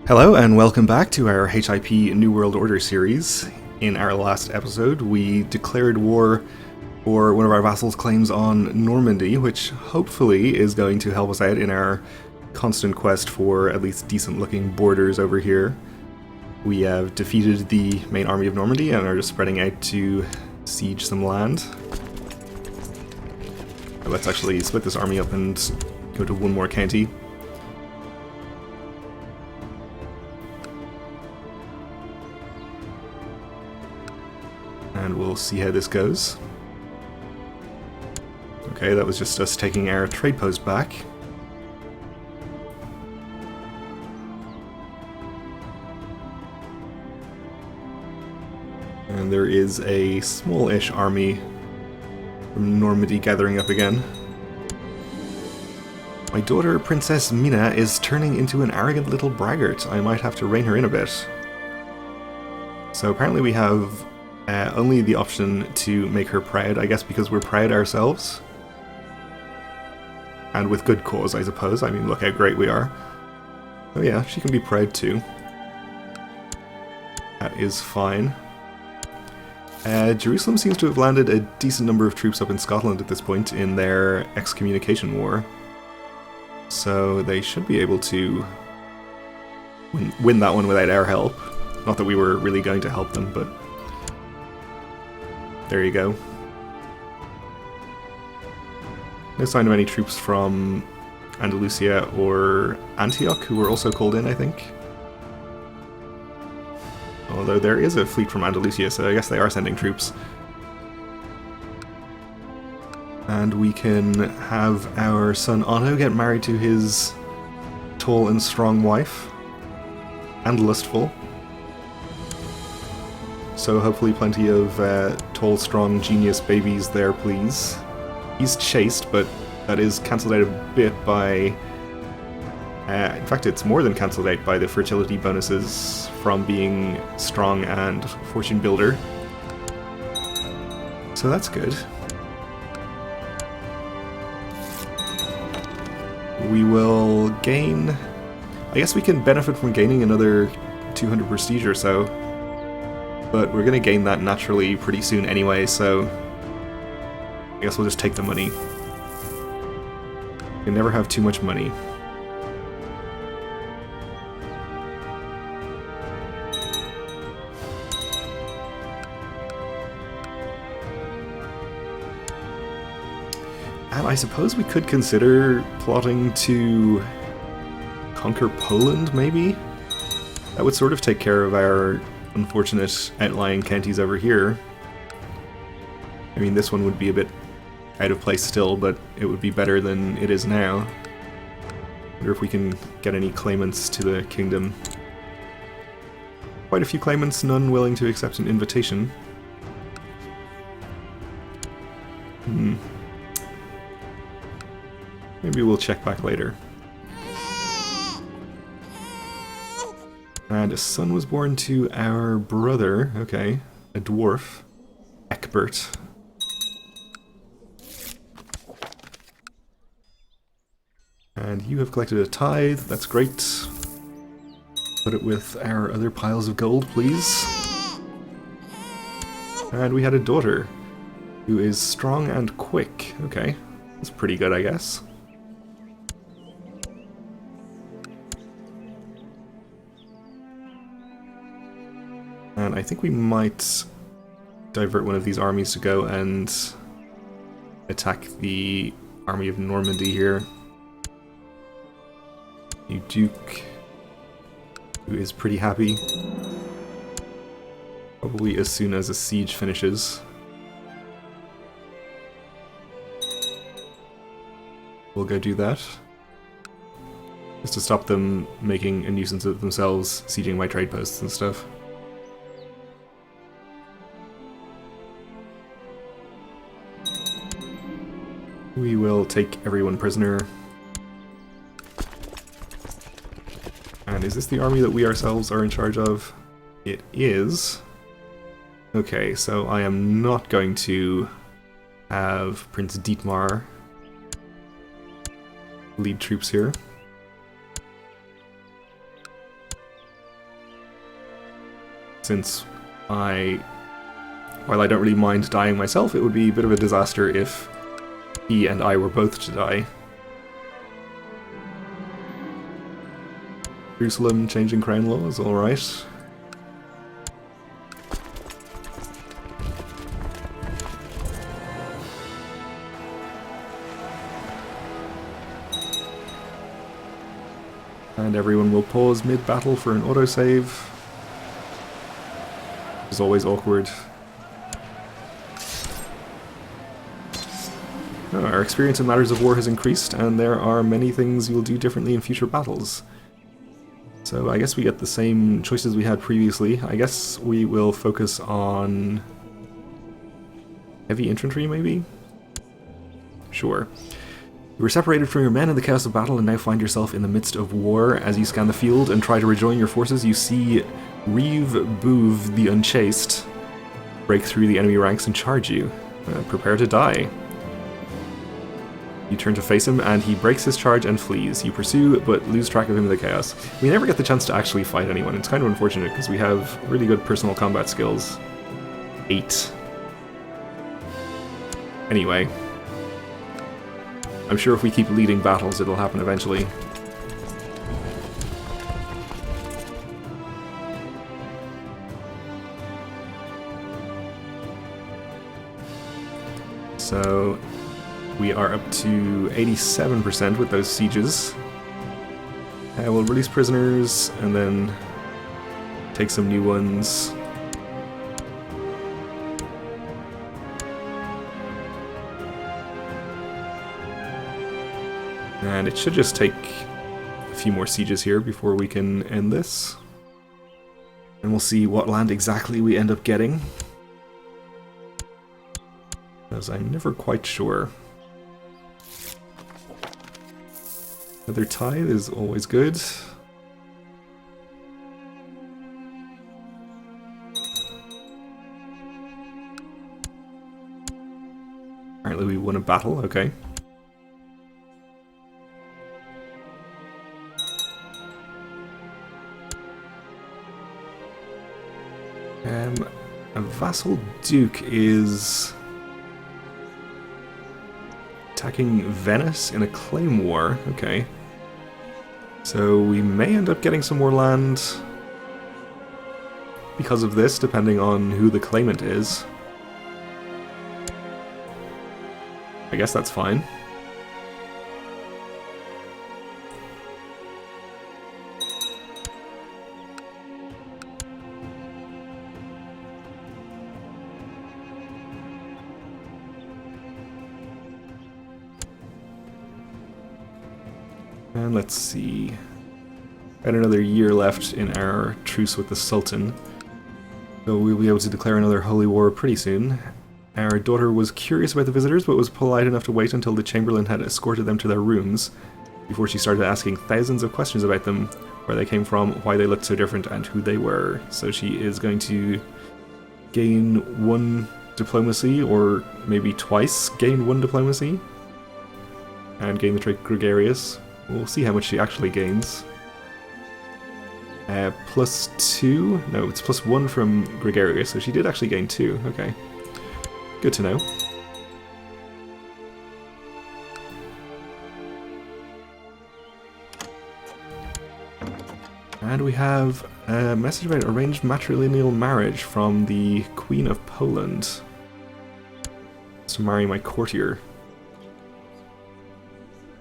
Hello and welcome back to our HIP New World Order series. In our last episode, we declared war for one of our vassals' claims on Normandy, which hopefully is going to help us out in our constant quest for at least decent-looking borders over here. We have defeated the main army of Normandy and are just spreading out to siege some land. Let's actually split this army up and go to one more county. And we'll see how this goes. Okay, that was just us taking our trade post back. And there is a small-ish army from Normandy gathering up again. My daughter, Princess Mina, is turning into an arrogant little braggart. I might have to rein her in a bit. So apparently we have only the option to make her proud, I guess because we're proud ourselves. And with good cause, I suppose. I mean, look how great we are. Oh yeah, she can be proud too. That is fine. Jerusalem seems to have landed a decent number of troops up in Scotland at this point in their excommunication war. So they should be able to win that one without our help. Not that we were really going to help them, but there you go. No sign of any troops from Andalusia or Antioch, who were also called in, I think. Although there is a fleet from Andalusia, so I guess they are sending troops. And we can have our son Otto get married to his tall and strong wife. And lustful. So hopefully plenty of tall, strong, genius babies there, please. He's chaste, but that is cancelled out a bit by... in fact, it's more than cancelled out by the fertility bonuses from being strong and fortune builder. So that's good. We will gain... I guess we can benefit from gaining another 200 prestige or so. But we're going to gain that naturally pretty soon anyway, so I guess we'll just take the money. You can never have too much money. And I suppose we could consider plotting to conquer Poland, maybe? That would sort of take care of our unfortunate outlying counties over here. I mean, this one would be a bit out of place still, but it would be better than it is now. Wonder if we can get any claimants to the kingdom. Quite a few claimants, none willing to accept an invitation. Maybe we'll check back later. And a son was born to our brother, okay, a dwarf, Eckbert. And you have collected a tithe, that's great. Put it with our other piles of gold, please. And we had a daughter, who is strong and quick. Okay, that's pretty good, I guess. And I think we might divert one of these armies to go and attack the army of Normandy here. New Duke, who is pretty happy. Probably as soon as a siege finishes. We'll go do that. Just to stop them making a nuisance of themselves, sieging my trade posts and stuff. We will take everyone prisoner. And is this the army that we ourselves are in charge of? It is. Okay, so I am not going to have Prince Dietmar lead troops here. since while I don't really mind dying myself, it would be a bit of a disaster if he and I were both to die. Jerusalem changing crown laws, alright. And everyone will pause mid-battle for an autosave. Which is always awkward. Oh, our experience in matters of war has increased, and there are many things you'll do differently in future battles. So I guess we get the same choices we had previously. I guess we will focus on heavy infantry, maybe? Sure. You were separated from your men in the chaos of battle and now find yourself in the midst of war. As you scan the field and try to rejoin your forces, you see Reeve Bouv the Unchaste break through the enemy ranks and charge you. Prepare to die. You turn to face him, and he breaks his charge and flees. You pursue, but lose track of him in the chaos. We never get the chance to actually fight anyone. It's kind of unfortunate, because we have really good personal combat skills. 8. Anyway. I'm sure if we keep leading battles, it'll happen eventually. So we are up to 87% with those sieges. We'll release prisoners and then take some new ones. And it should just take a few more sieges here before we can end this. And we'll see what land exactly we end up getting. Because I'm never quite sure. Another tithe is always good. Apparently we won a battle, okay. A vassal duke is attacking Venice in a claim war, okay. So we may end up getting some more land because of this, depending on who the claimant is. I guess that's fine. And let's see. Got another year left in our truce with the Sultan. So we'll be able to declare another holy war pretty soon. Our daughter was curious about the visitors, but was polite enough to wait until the Chamberlain had escorted them to their rooms, before she started asking thousands of questions about them, where they came from, why they looked so different, and who they were. So she is going to gain 1 diplomacy, or maybe twice gain 1 diplomacy, and gain the trait Gregarious. We'll see how much she actually gains. +2? No, it's +1 from Gregarious, so she did actually gain 2. Okay. Good to know. And we have a message about arranged matrilineal marriage from the Queen of Poland. To marry my courtier.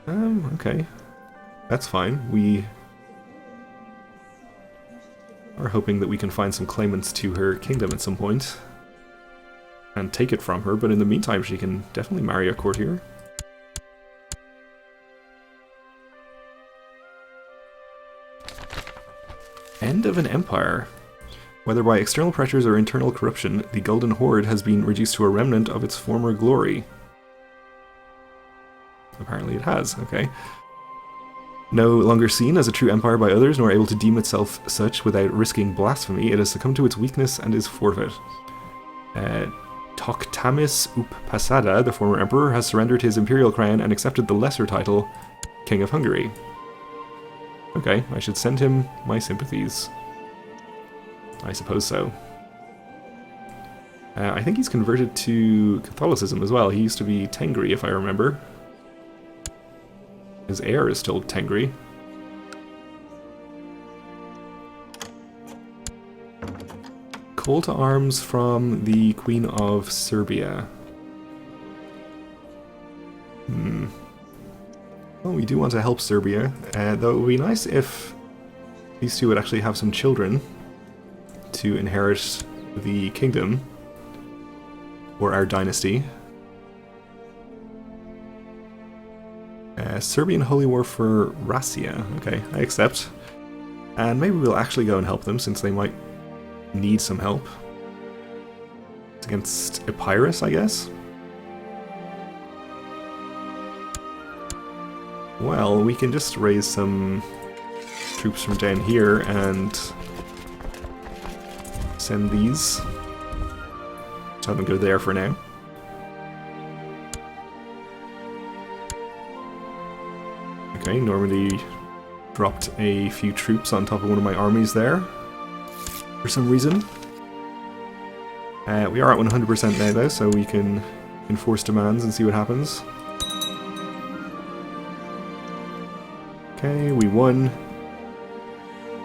Okay. That's fine. We are hoping that we can find some claimants to her kingdom at some point and take it from her, but in the meantime she can definitely marry a courtier. End of an empire. Whether by external pressures or internal corruption, the Golden Horde has been reduced to a remnant of its former glory. Apparently it has, okay. No longer seen as a true empire by others, nor able to deem itself such without risking blasphemy, it has succumbed to its weakness and is forfeit. Toktamis Upasada, the former emperor, has surrendered his imperial crown and accepted the lesser title, King of Hungary. Okay, I should send him my sympathies. I suppose so. I think he's converted to Catholicism as well. He used to be Tengri, if I remember. His heir is still Tengri. Call to arms from the Queen of Serbia. Well, we do want to help Serbia, though it would be nice if these two would actually have some children to inherit the kingdom, or our dynasty. Serbian Holy War for Rassia. Okay, I accept. And maybe we'll actually go and help them, since they might need some help. It's against Epirus, I guess? Well, we can just raise some troops from down here and send these. Just have them go there for now. Okay, Normandy dropped a few troops on top of one of my armies there for some reason. We are at 100% now though, so we can enforce demands and see what happens. Okay, we won.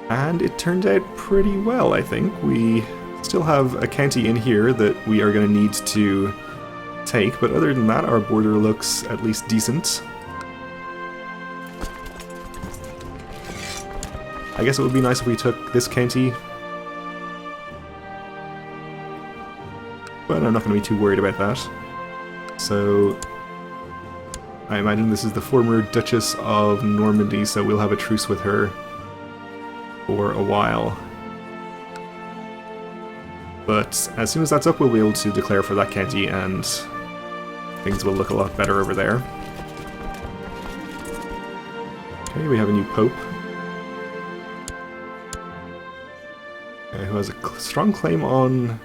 And it turned out pretty well, I think. We still have a county in here that we are going to need to take, but other than that, our border looks at least decent. I guess it would be nice if we took this county, but I'm not going to be too worried about that. So, I imagine this is the former Duchess of Normandy, so we'll have a truce with her for a while. But as soon as that's up, we'll be able to declare for that county, and things will look a lot better over there. Okay, we have a new pope, who has a strong claim on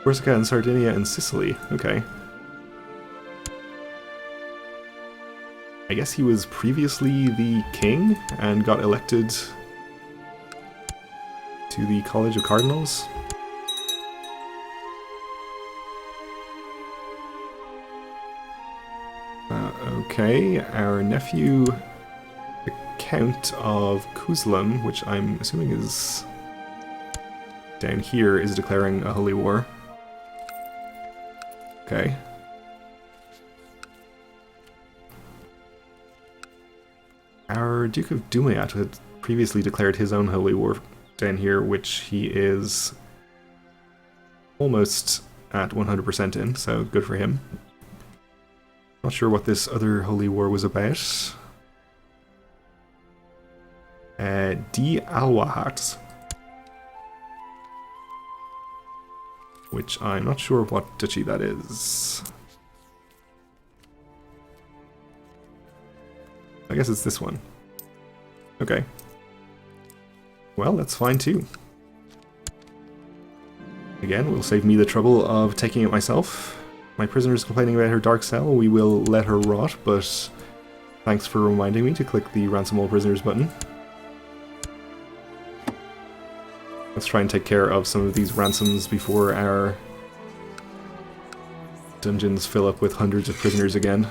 Corsica and Sardinia and Sicily. Okay. I guess he was previously the king and got elected to the College of Cardinals. Okay, our nephew, the Count of Kuzlum, which I'm assuming is down here, is declaring a holy war. Okay. Our Duke of Dumayat had previously declared his own holy war down here, which he is almost at 100% in, so good for him. Not sure what this other holy war was about. Di Alwahat, which I'm not sure what duchy that is. I guess it's this one. Okay. Well, that's fine too. Again, will save me the trouble of taking it myself. My prisoner is complaining about her dark cell. We will let her rot, but thanks for reminding me to click the ransom all prisoners button. Let's try and take care of some of these ransoms before our dungeons fill up with hundreds of prisoners again.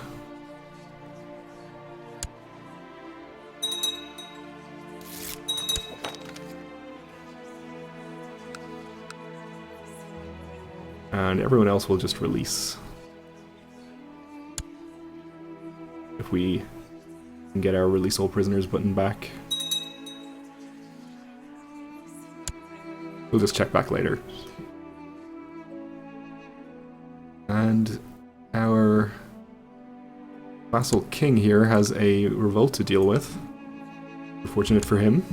And everyone else will just release. If we can get our release all prisoners button back. We'll just check back later. And our vassal king here has a revolt to deal with. Fortunate for him.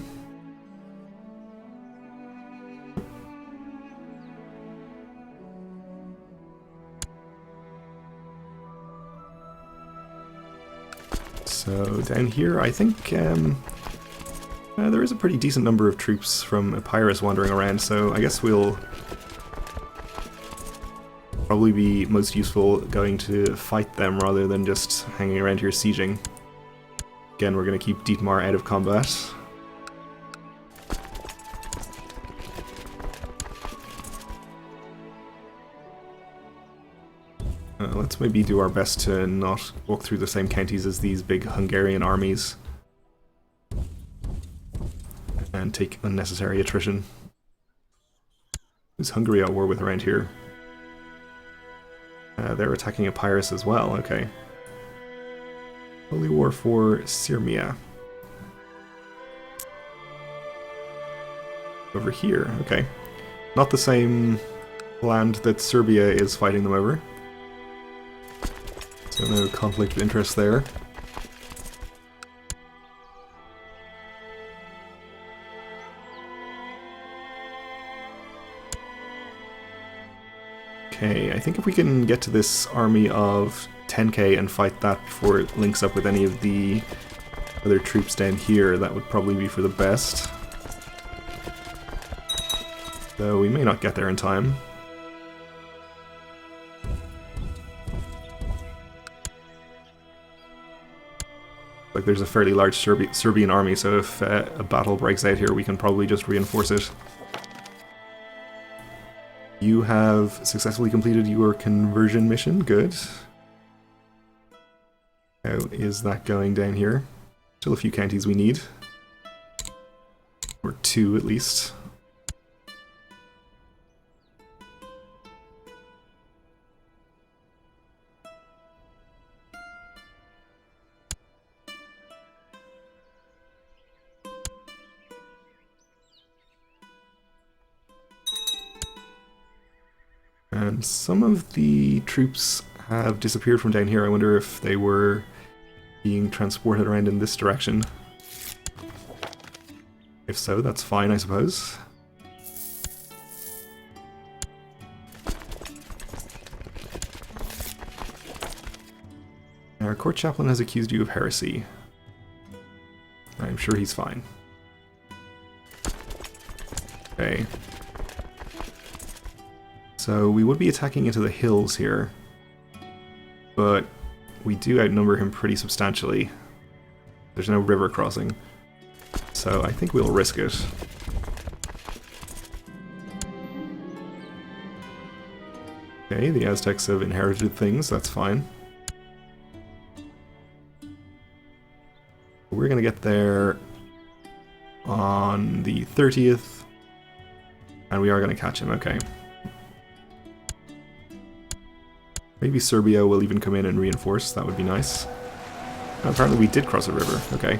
So down here, I think there is a pretty decent number of troops from Epirus wandering around, so I guess we'll probably be most useful going to fight them rather than just hanging around here sieging. Again, we're going to keep Dietmar out of combat. let's maybe do our best to not walk through the same counties as these big Hungarian armies and take unnecessary attrition. Who's Hungary at war with around here? They're attacking Epirus as well, okay. Holy War for Sirmia. Over here, okay. Not the same land that Serbia is fighting them over. So no conflict of interest there. Okay, I think if we can get to this army of 10k and fight that before it links up with any of the other troops down here, that would probably be for the best. Though we may not get there in time. Like there's a fairly large Serbian army, so if a battle breaks out here, we can probably just reinforce it. You have successfully completed your conversion mission, good. How is that going down here? Still a few counties we need. Or 2 at least. And some of the troops have disappeared from down here. I wonder if they were being transported around in this direction. If so, that's fine, I suppose. Our court chaplain has accused you of heresy. I'm sure he's fine. Okay. So we would be attacking into the hills here, but we do outnumber him pretty substantially. There's no river crossing, so I think we'll risk it. Okay, the Aztecs have inherited things, that's fine. We're gonna get there on the 30th, and we are gonna catch him, okay. Maybe Serbia will even come in and reinforce, that would be nice. Apparently we did cross a river, okay.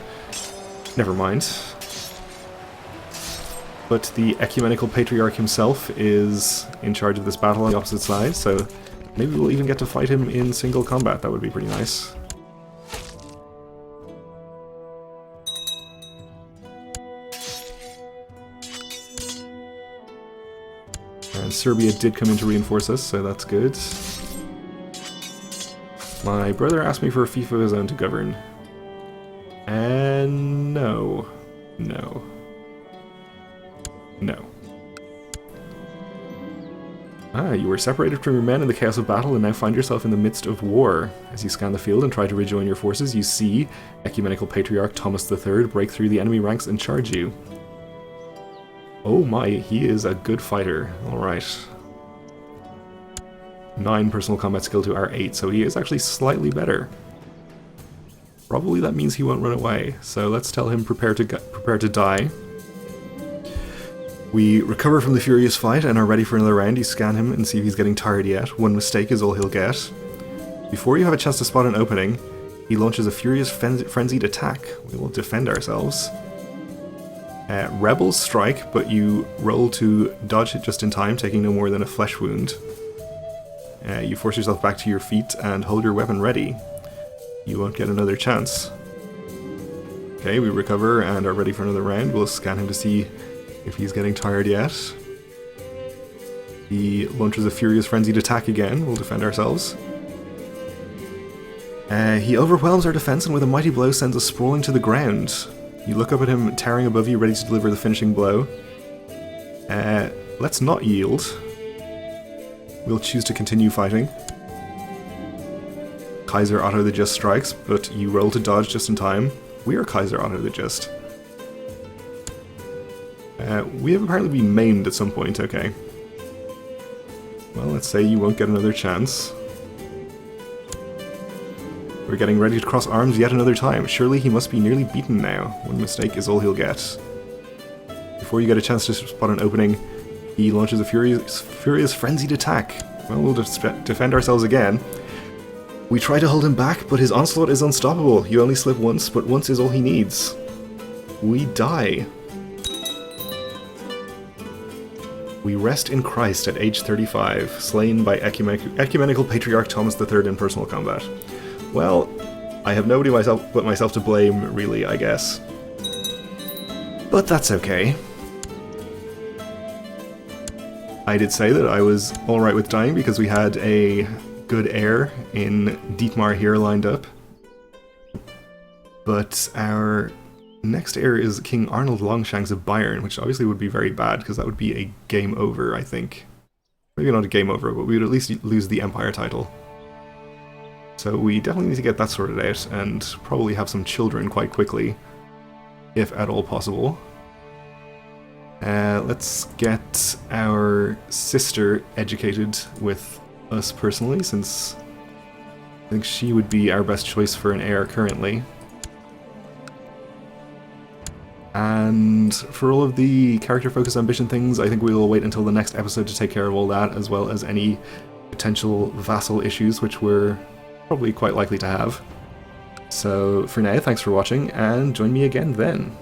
Never mind. But the Ecumenical Patriarch himself is in charge of this battle on the opposite side, so maybe we'll even get to fight him in single combat, that would be pretty nice. And Serbia did come in to reinforce us, so that's good. My brother asked me for a fief of his own to govern. And no. No. No. Ah, you were separated from your men in the chaos of battle and now find yourself in the midst of war. As you scan the field and try to rejoin your forces, you see Ecumenical Patriarch Thomas III break through the enemy ranks and charge you. Oh my, he is a good fighter. Alright. 9 personal combat skill to our 8, so he is actually slightly better. Probably that means he won't run away, so let's tell him prepare to die. We recover from the furious fight and are ready for another round. You scan him and see if he's getting tired yet. One mistake is all he'll get. Before you have a chance to spot an opening, he launches a furious frenzied attack. We will defend ourselves. Rebels strike, but you roll to dodge it just in time, taking no more than a flesh wound. You force yourself back to your feet and hold your weapon ready. You won't get another chance. Okay, we recover and are ready for another round. We'll scan him to see if he's getting tired yet. He launches a furious frenzied attack again. We'll defend ourselves. He overwhelms our defense and with a mighty blow sends us sprawling to the ground. You look up at him towering above you, ready to deliver the finishing blow. Let's not yield. We'll choose to continue fighting. Kaiser Otto the Just strikes, but you roll to dodge just in time. We are Kaiser Otto the Just. We have apparently been maimed at some point, okay. Well, let's say you won't get another chance. We're getting ready to cross arms yet another time. Surely he must be nearly beaten now. One mistake is all he'll get. Before you get a chance to spot an opening, he launches a furious frenzied attack. Well, we'll defend ourselves again. We try to hold him back, but his onslaught is unstoppable. You only slip once, but once is all he needs. We die. We rest in Christ at age 35, slain by ecumenical patriarch Thomas III in personal combat. Well, I have nobody but myself to blame, really, I guess. But that's okay. I did say that I was alright with dying because we had a good heir in Dietmar here lined up. But our next heir is King Arnold Longshanks of Bayern, which obviously would be very bad because that would be a game over, I think. Maybe not a game over, but we would at least lose the Empire title. So we definitely need to get that sorted out and probably have some children quite quickly, if at all possible. Let's get our sister educated with us personally, since I think she would be our best choice for an heir currently. And for all of the character-focused ambition things, I think we will wait until the next episode to take care of all that, as well as any potential vassal issues, which we're probably quite likely to have. So for now, thanks for watching, and join me again then.